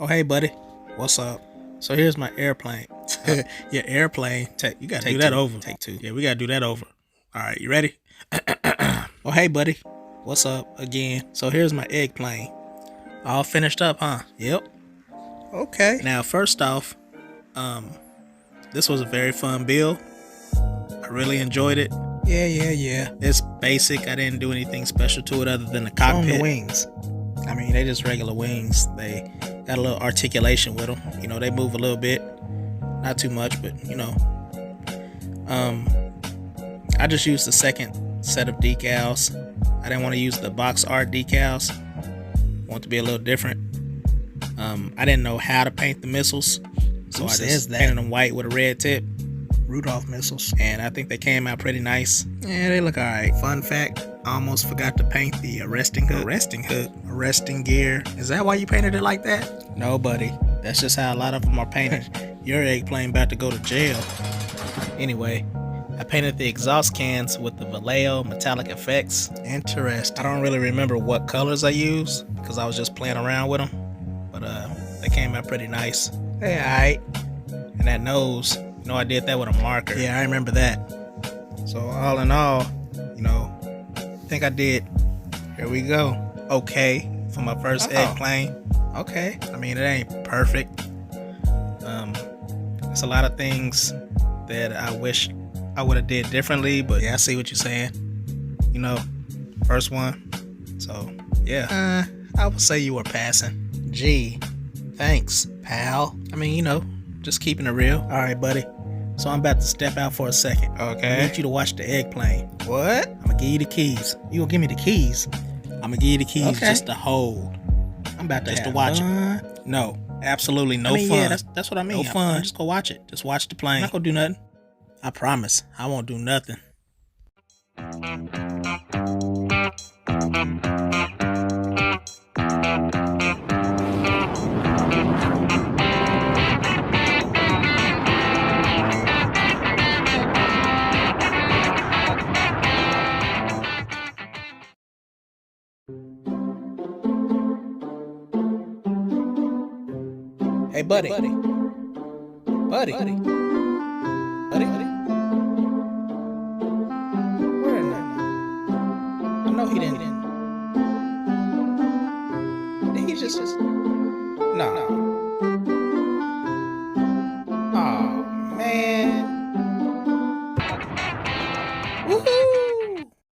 Oh, hey, buddy. What's up? So here's my airplane. Yeah, airplane. You gotta do that over. Take two. Yeah, we gotta do that over. All right, you ready? Oh, hey, buddy. What's up again? So here's my Eggplane. All finished up, huh? Yep. Okay. Now, first off, this was a very fun build. I really enjoyed it. Yeah. It's basic. I didn't do anything special to it other than the cockpit. The wings. I mean, they just regular wings. They got a little articulation with them. You know, they move a little bit. Not too much, but you know. I just used the second set of decals. I didn't want to use the box art decals. I want it to be a little different. I didn't know how to paint the missiles, so I just painted them white with a red tip. Rudolph missiles. And I think they came out pretty nice. Yeah, they look alright. Fun fact, I almost forgot to paint the arresting hood. Arresting gear. Is that why you painted it like that? No, buddy. That's just how a lot of them are painted. Your Eggplane about to go to jail. Anyway, I painted the exhaust cans with the Vallejo metallic effects. Interesting. I don't really remember what colors I used because I was just playing around with them. But they came out pretty nice. Hey, alright. And that nose, you know, I did that with a marker. Yeah, I remember that. So all in all, you know, I think I did. Here we go. Okay, for my first Eggplane. Okay. I mean, it ain't perfect. It's a lot of things that I wish I would have did differently, but yeah, I see what you're saying. You know, first one. So yeah, I would say you were passing. Gee, thanks, pal. I mean, you know, just keeping it real. All right, buddy. So I'm about to step out for a second. Okay. I need you to watch the Eggplane. What? I'm gonna give you the keys. You gonna give me the keys? I'm gonna give you the keys just to hold. I'm about to just to watch it. No, absolutely no fun. Yeah, that's what I mean. No fun. I'm just gonna watch it. Just watch the plane. I'm not gonna do nothing. I promise. I won't do nothing. Hey, buddy. Buddy. Where is that? I know he didn't. Did he just... No.